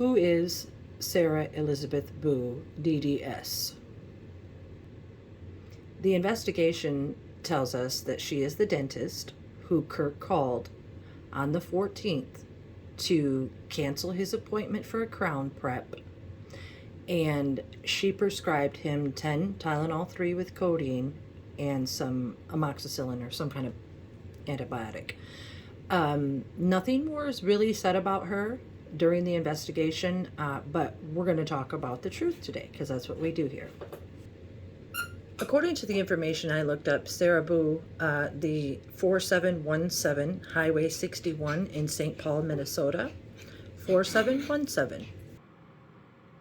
Who is Sarah Elizabeth Boo, DDS? The investigation tells us that she is the dentist who Kirk called on the 14th to cancel his appointment for a crown prep, and she prescribed him 10 Tylenol 3 with codeine and some amoxicillin or some kind of antibiotic. Nothing more is really said about her during the investigation, but we're going to talk about the truth today because that's what we do here. According to the information I looked up, Sarah Boo, the 4717 Highway 61 in St. Paul, Minnesota, 4717.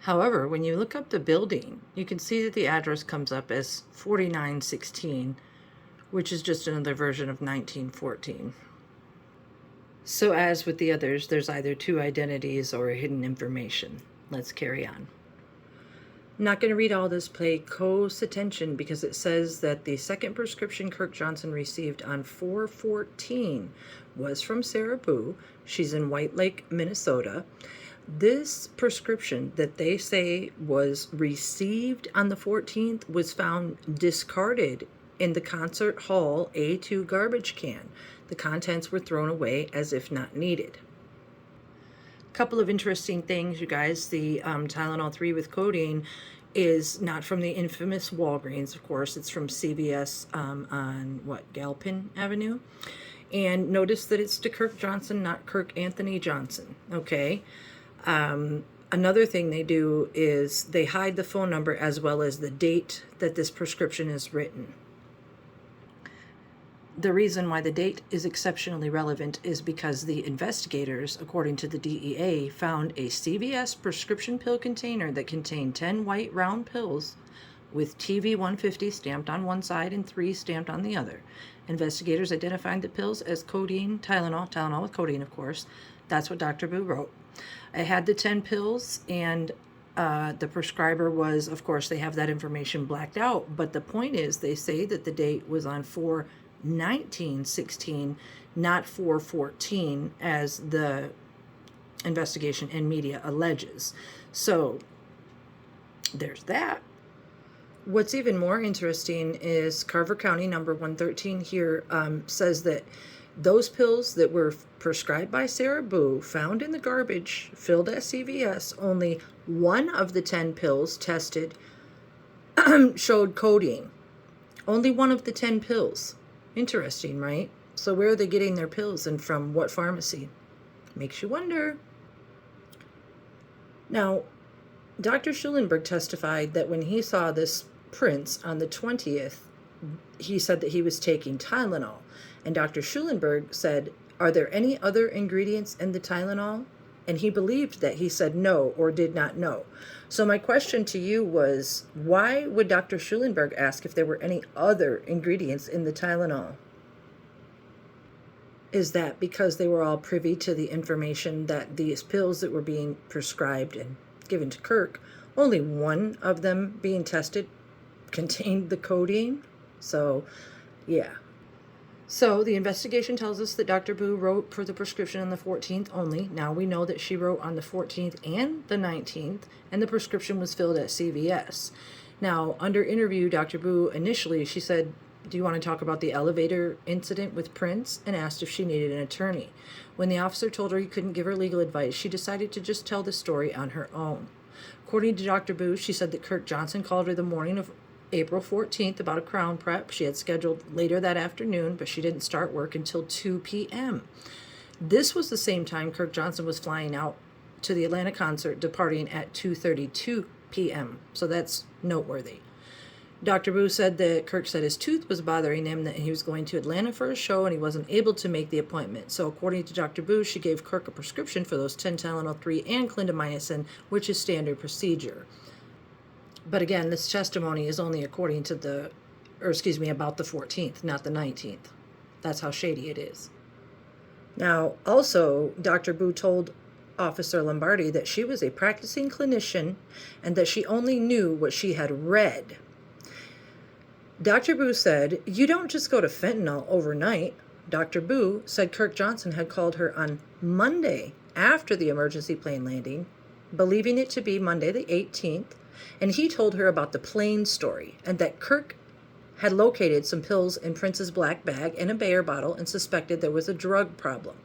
However, when you look up the building, you can see that the address comes up as 4916, which is just another version of 1914. So as with the others, there's either two identities or hidden information. Let's carry on. I'm not going to read all this. Pay close attention because it says that the second prescription Kirk Johnson received on 4/14 was from Sarah Boo. She's in White Lake, Minnesota. This prescription that they say was received on the 14th was found discarded in the concert hall A2 garbage can. The contents were thrown away as if not needed. Couple of interesting things, you guys. The Tylenol 3 with codeine is not from the infamous Walgreens, of course. It's from CVS on, Galpin Avenue. And notice that it's to Kirk Johnson, not Kirk Anthony Johnson, okay? Another thing they do is they hide the phone number as well as the date that this prescription is written. The reason why the date is exceptionally relevant is because the investigators, according to the DEA, found a CVS prescription pill container that contained 10 white round pills with TV 150 stamped on one side and 3 stamped on the other. Investigators identified the pills as codeine, Tylenol with codeine, of course. That's what Dr. Boo wrote. I had the 10 pills, and the prescriber was, of course, they have that information blacked out. But the point is, they say that the date was on 4/19/16, not 4/14, as the investigation and media alleges. So there's that. What's even more interesting is Carver County number 113 here says that those pills that were prescribed by Sarah Boo, found in the garbage filled at CVS, only one of the 10 pills tested showed codeine. Only one of the 10 pills. Interesting, right? So where are they getting their pills and from what pharmacy? Makes you wonder. Now, Dr. Schulenberg testified that when he saw this prince on the 20th, he said that he was taking Tylenol. And Dr. Schulenberg said, "Are there any other ingredients in the Tylenol?" And he believed that he said no or did not know. So my question to you was, why would Dr. Schulenberg ask if there were any other ingredients in the Tylenol? Is that because they were all privy to the information that these pills that were being prescribed and given to Kirk, only one of them being tested contained the codeine? So, yeah. So the investigation tells us that Dr. Boo wrote for the prescription on the 14th only. Now we know that she wrote on the 14th and the 19th, and the prescription was filled at CVS. Now, under interview, Dr. Boo initially, she said, "Do you want to talk about the elevator incident with Prince?" and asked if she needed an attorney. When the officer told her he couldn't give her legal advice, she decided to just tell the story on her own. According to Dr. Boo, she said that Kirk Johnson called her the morning of April 14th about a crown prep. She had scheduled later that afternoon, but she didn't start work until 2 p.m. This was the same time Kirk Johnson was flying out to the Atlanta concert, departing at 2:32 p.m. So that's noteworthy. Dr. Boo said that Kirk said his tooth was bothering him, that he was going to Atlanta for a show, and he wasn't able to make the appointment. So according to Dr. Boo, she gave Kirk a prescription for those 10 Tylenol 3 and clindamycin, which is standard procedure. But again, this testimony is only according to about the 14th, not the 19th. That's how shady it is. Now, also, Dr. Boo told Officer Lombardi that she was a practicing clinician and that she only knew what she had read. Dr. Boo said, "You don't just go to fentanyl overnight." Dr. Boo said Kirk Johnson had called her on Monday after the emergency plane landing believing it to be Monday the 18th, and he told her about the plane story and that Kirk had located some pills in Prince's black bag and a Bayer bottle and suspected there was a drug problem.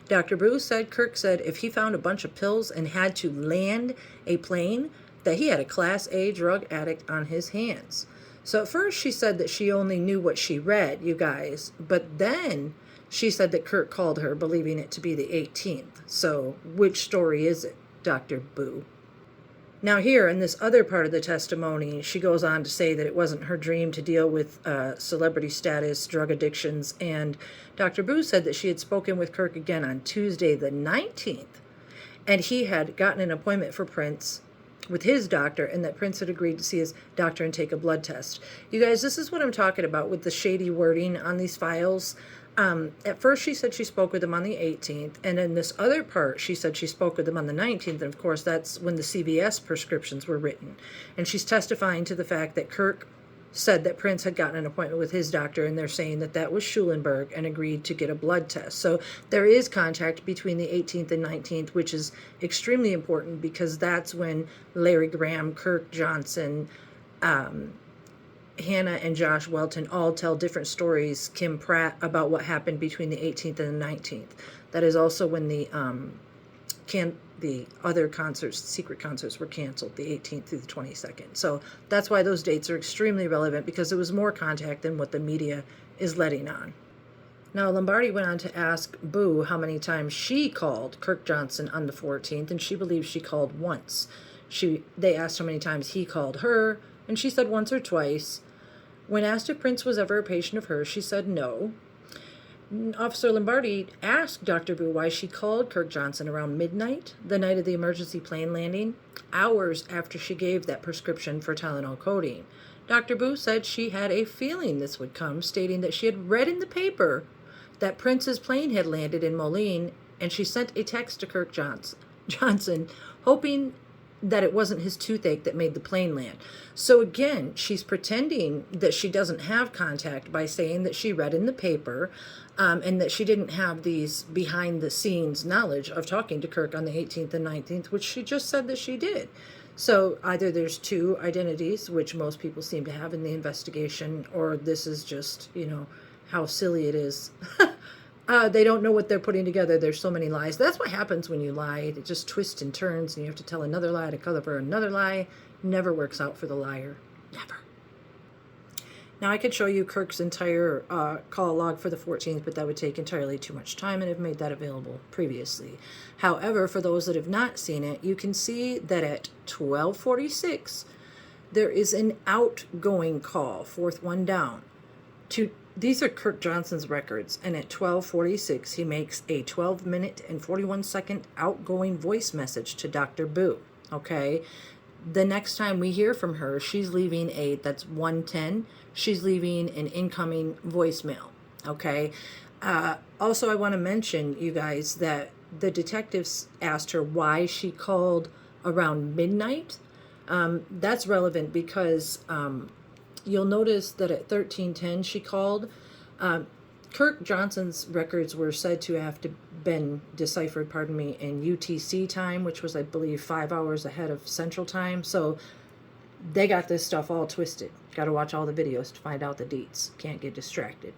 Dr. Boo said Kirk said if he found a bunch of pills and had to land a plane, that he had a Class A drug addict on his hands. So at first she said that she only knew what she read, you guys, but then she said that Kirk called her, believing it to be the 18th. So which story is it, Dr. Boo? Now here, in this other part of the testimony, she goes on to say that it wasn't her dream to deal with celebrity status, drug addictions, and Dr. Boo said that she had spoken with Kirk again on Tuesday the 19th, and he had gotten an appointment for Prince with his doctor, and that Prince had agreed to see his doctor and take a blood test. You guys, this is what I'm talking about with the shady wording on these files. At first she said she spoke with him on the 18th, and in this other part she said she spoke with him on the 19th, and of course that's when the CVS prescriptions were written. And she's testifying to the fact that Kirk said that Prince had gotten an appointment with his doctor, and they're saying that that was Schulenberg, and agreed to get a blood test. So there is contact between the 18th and 19th, which is extremely important because that's when Larry Graham, Kirk Johnson, Hannah and Josh Welton all tell different stories, Kim Pratt, about what happened between the 18th and the 19th. That is also when the other concerts, secret concerts, were canceled, the 18th through the 22nd. So that's why those dates are extremely relevant, because it was more contact than what the media is letting on. Now, Lombardi went on to ask Boo how many times she called Kirk Johnson on the 14th, and she believes she called once. They asked how many times he called her, and she said once or twice. When asked if Prince was ever a patient of hers, she said no. Officer Lombardi asked Dr. Boo why she called Kirk Johnson around midnight, the night of the emergency plane landing, hours after she gave that prescription for Tylenol codeine. Dr. Boo said she had a feeling this would come, stating that she had read in the paper that Prince's plane had landed in Moline, and she sent a text to Kirk Johnson, hoping that it wasn't his toothache that made the plane land. So again, she's pretending that she doesn't have contact by saying that she read in the paper, and that she didn't have these behind-the-scenes knowledge of talking to Kirk on the 18th and 19th, which she just said that she did. So either there's two identities, which most people seem to have in the investigation, or this is just, how silly it is. They don't know what they're putting together. There's so many lies. That's what happens when you lie. It just twists and turns, and you have to tell another lie to cover another lie. Never works out for the liar. Never. Now, I could show you Kirk's entire call log for the 14th, but that would take entirely too much time, and I've made that available previously. However, for those that have not seen it, you can see that at 12:46, there is an outgoing call, fourth one down. These are Kirk Johnson's records, and at 12:46, he makes a 12-minute and 41-second outgoing voice message to Dr. Boo, okay? The next time we hear from her, she's leaving that's 1:10, she's leaving an incoming voicemail, okay? Also, I want to mention, you guys, that the detectives asked her why she called around midnight. That's relevant because you'll notice that at 13:10 she called. Kirk Johnson's records were said to have been deciphered, in UTC time, which was, I believe, 5 hours ahead of Central Time. So they got this stuff all twisted. Got to watch all the videos to find out the deets. Can't get distracted.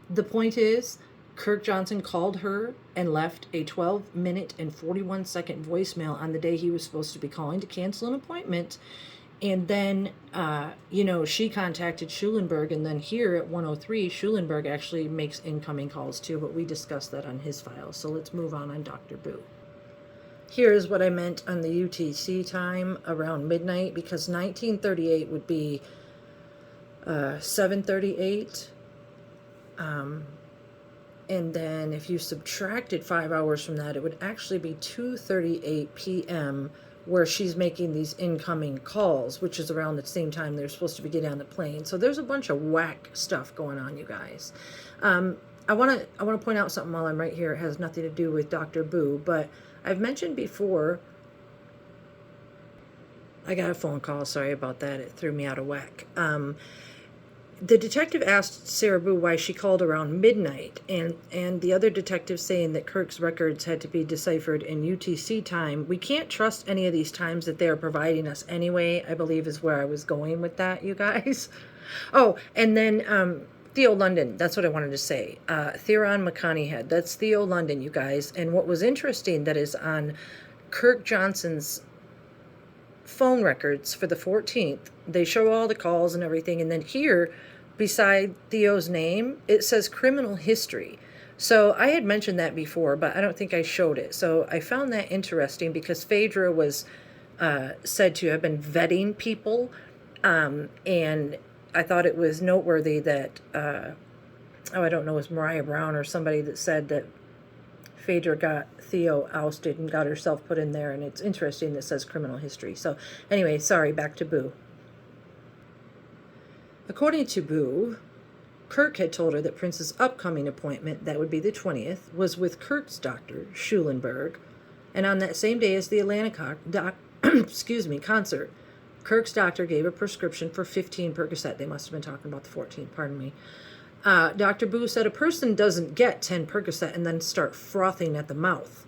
The point is, Kirk Johnson called her and left a 12-minute and 41-second voicemail on the day he was supposed to be calling to cancel an appointment. And then, she contacted Schulenberg, and then here at 1:03, Schulenberg actually makes incoming calls too, but we discussed that on his file. So let's move on Dr. Boo. Here's what I meant on the UTC time around midnight, because 1938 would be 7:38. And then if you subtracted 5 hours from that, it would actually be 2:38 p.m., where she's making these incoming calls, which is around the same time they're supposed to be getting on the plane. So there's a bunch of whack stuff going on, you guys. I want to point out something while I'm right here. It has nothing to do with Dr. Boo, but I've mentioned before. I got a phone call. Sorry about that. It threw me out of whack. the detective asked Sarah Boo why she called around midnight, and the other detective saying that Kirk's records had to be deciphered in UTC time. We can't trust any of these times that they're providing us anyway, I believe is where I was going with that, you guys. Oh, and then Theo London, that's what I wanted to say. Theron McConaughey, that's Theo London, you guys. And what was interesting that is on Kirk Johnson's phone records for the 14th, they show all the calls and everything, and then here beside Theo's name it says criminal history. So I had mentioned that before, but I don't think I showed it. So I found that interesting because Phaedra was said to have been vetting people, and I thought it was noteworthy that I don't know, it was Mariah Brown or somebody that said that Phaedra got Theo ousted and got herself put in there, and it's interesting that it says criminal history. So anyway, sorry, back to Boo. According to Boo, Kirk had told her that Prince's upcoming appointment, that would be the 20th, was with Kirk's doctor, Schulenberg, and on that same day as the Atlanta concert, Kirk's doctor gave a prescription for 15 Percocet. They must have been talking about the 14th, pardon me. Dr. Boo said a person doesn't get 10 Percocet and then start frothing at the mouth.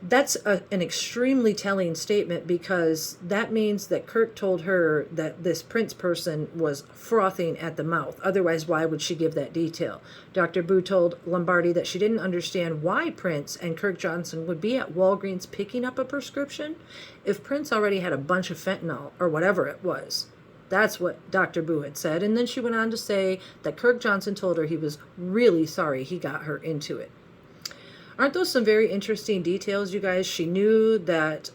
That's an extremely telling statement, because that means that Kirk told her that this Prince person was frothing at the mouth. Otherwise, why would she give that detail? Dr. Boo told Lombardi that she didn't understand why Prince and Kirk Johnson would be at Walgreens picking up a prescription if Prince already had a bunch of fentanyl or whatever it was. That's what Dr. Boo had said. And then she went on to say that Kirk Johnson told her he was really sorry he got her into it. Aren't those some very interesting details, you guys? She knew that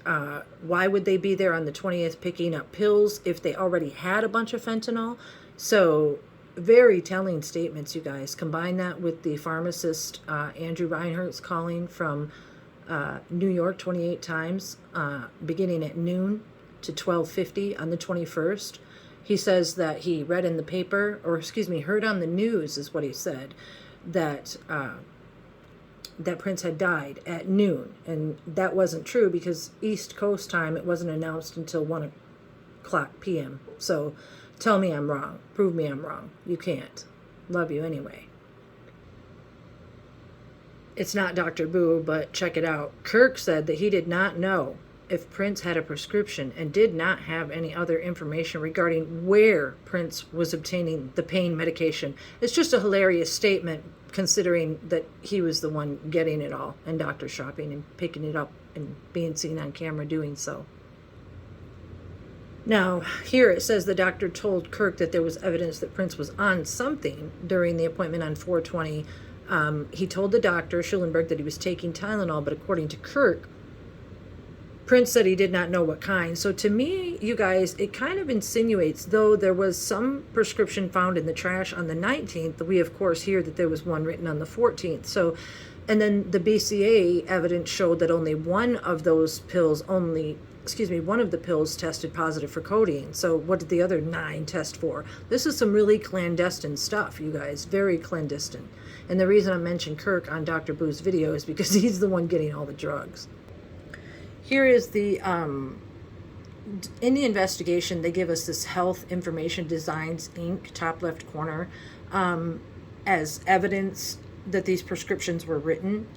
why would they be there on the 20th picking up pills if they already had a bunch of fentanyl? So very telling statements, you guys. Combine that with the pharmacist Andrew Reinhardt's calling from New York 28 times beginning at noon to 12:50 on the 21st. He says that he read in the paper, or heard on the news is what he said, that that Prince had died at noon. And that wasn't true because East Coast time, it wasn't announced until 1 o'clock p.m. So tell me I'm wrong. Prove me I'm wrong. You can't. Love you anyway. It's not Dr. Boo, but check it out. Kirk said that he did not know if Prince had a prescription and did not have any other information regarding where Prince was obtaining the pain medication. It's just a hilarious statement considering that he was the one getting it all and doctor shopping and picking it up and being seen on camera doing so. Now, here it says the doctor told Kirk that there was evidence that Prince was on something during the appointment on 4/20. He told the doctor, Schulenberg, that he was taking Tylenol, but according to Kirk, Prince said he did not know what kind. So to me, you guys, it kind of insinuates, though there was some prescription found in the trash on the 19th, we of course hear that there was one written on the 14th. So, and then the BCA evidence showed that only one of those pills one of the pills tested positive for codeine. So what did the other 9 test for? This is some really clandestine stuff, you guys, very clandestine. And the reason I mentioned Kirk on Dr. Boo's video is because he's the one getting all the drugs. Here is the, in the investigation, they give us this Health Information Designs, Inc., top left corner, as evidence that these prescriptions were written.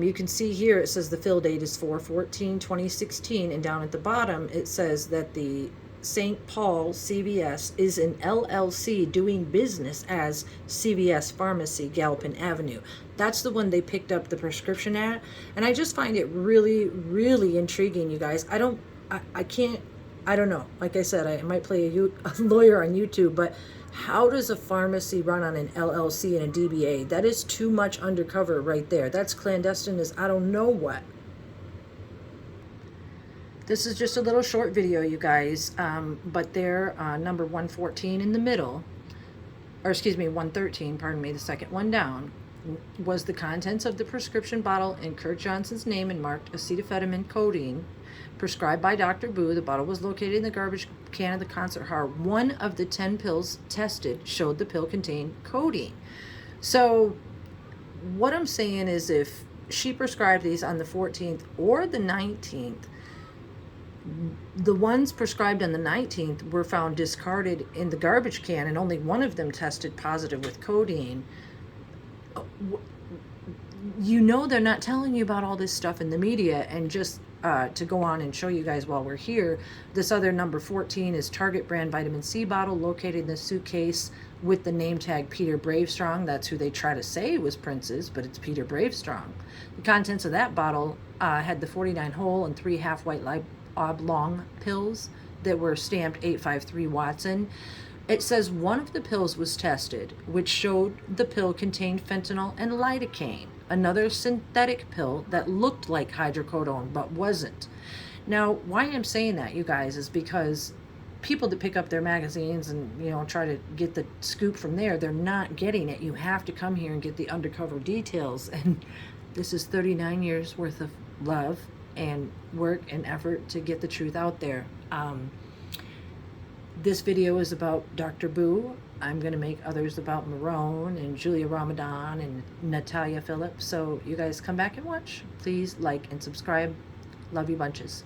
You can see here it says the fill date is 4/14/2016, and down at the bottom it says that the St. Paul CVS is an LLC doing business as CVS Pharmacy, Galpin Avenue. That's the one they picked up the prescription at, and I just find it really, really intriguing, you guys. I don't know. Like I said, I might play a lawyer on YouTube, but how does a pharmacy run on an LLC and a DBA? That is too much undercover right there. That's clandestine as I don't know what. This is just a little short video, you guys, but there, number 114 in the middle, or 113, pardon me, the second one down, was the contents of the prescription bottle in Kirk Johnson's name and marked acetaminophen codeine, prescribed by Dr. Boo. The bottle was located in the garbage can of the concert hall. One of the 10 pills tested showed the pill contained codeine. So what I'm saying is if she prescribed these on the 14th or the 19th, The ones prescribed on the 19th were found discarded in the garbage can, and only one of them tested positive with codeine. You know they're not telling you about all this stuff in the media. And just to go on and show you guys while we're here, this other number 14 is Target brand vitamin C bottle located in the suitcase with the name tag Peter Bravestrong. That's who they try to say was Prince's, but it's Peter Bravestrong. The contents of that bottle had the 49 whole and 3 half white oblong pills that were stamped 853 Watson. It says one of the pills was tested, which showed the pill contained fentanyl and lidocaine, another synthetic pill that looked like hydrocodone but wasn't. Now, why I'm saying that, you guys, is because people that pick up their magazines and, you know, try to get the scoop from there, they're not getting it. You have to come here and get the undercover details. And this is 39 years worth of love and work and effort to get the truth out there. This video is about Dr. Boo. I'm going to make others about Marone and Julia Ramadan and Natalia Phillips. So you guys come back and watch. Please like and subscribe. Love you bunches.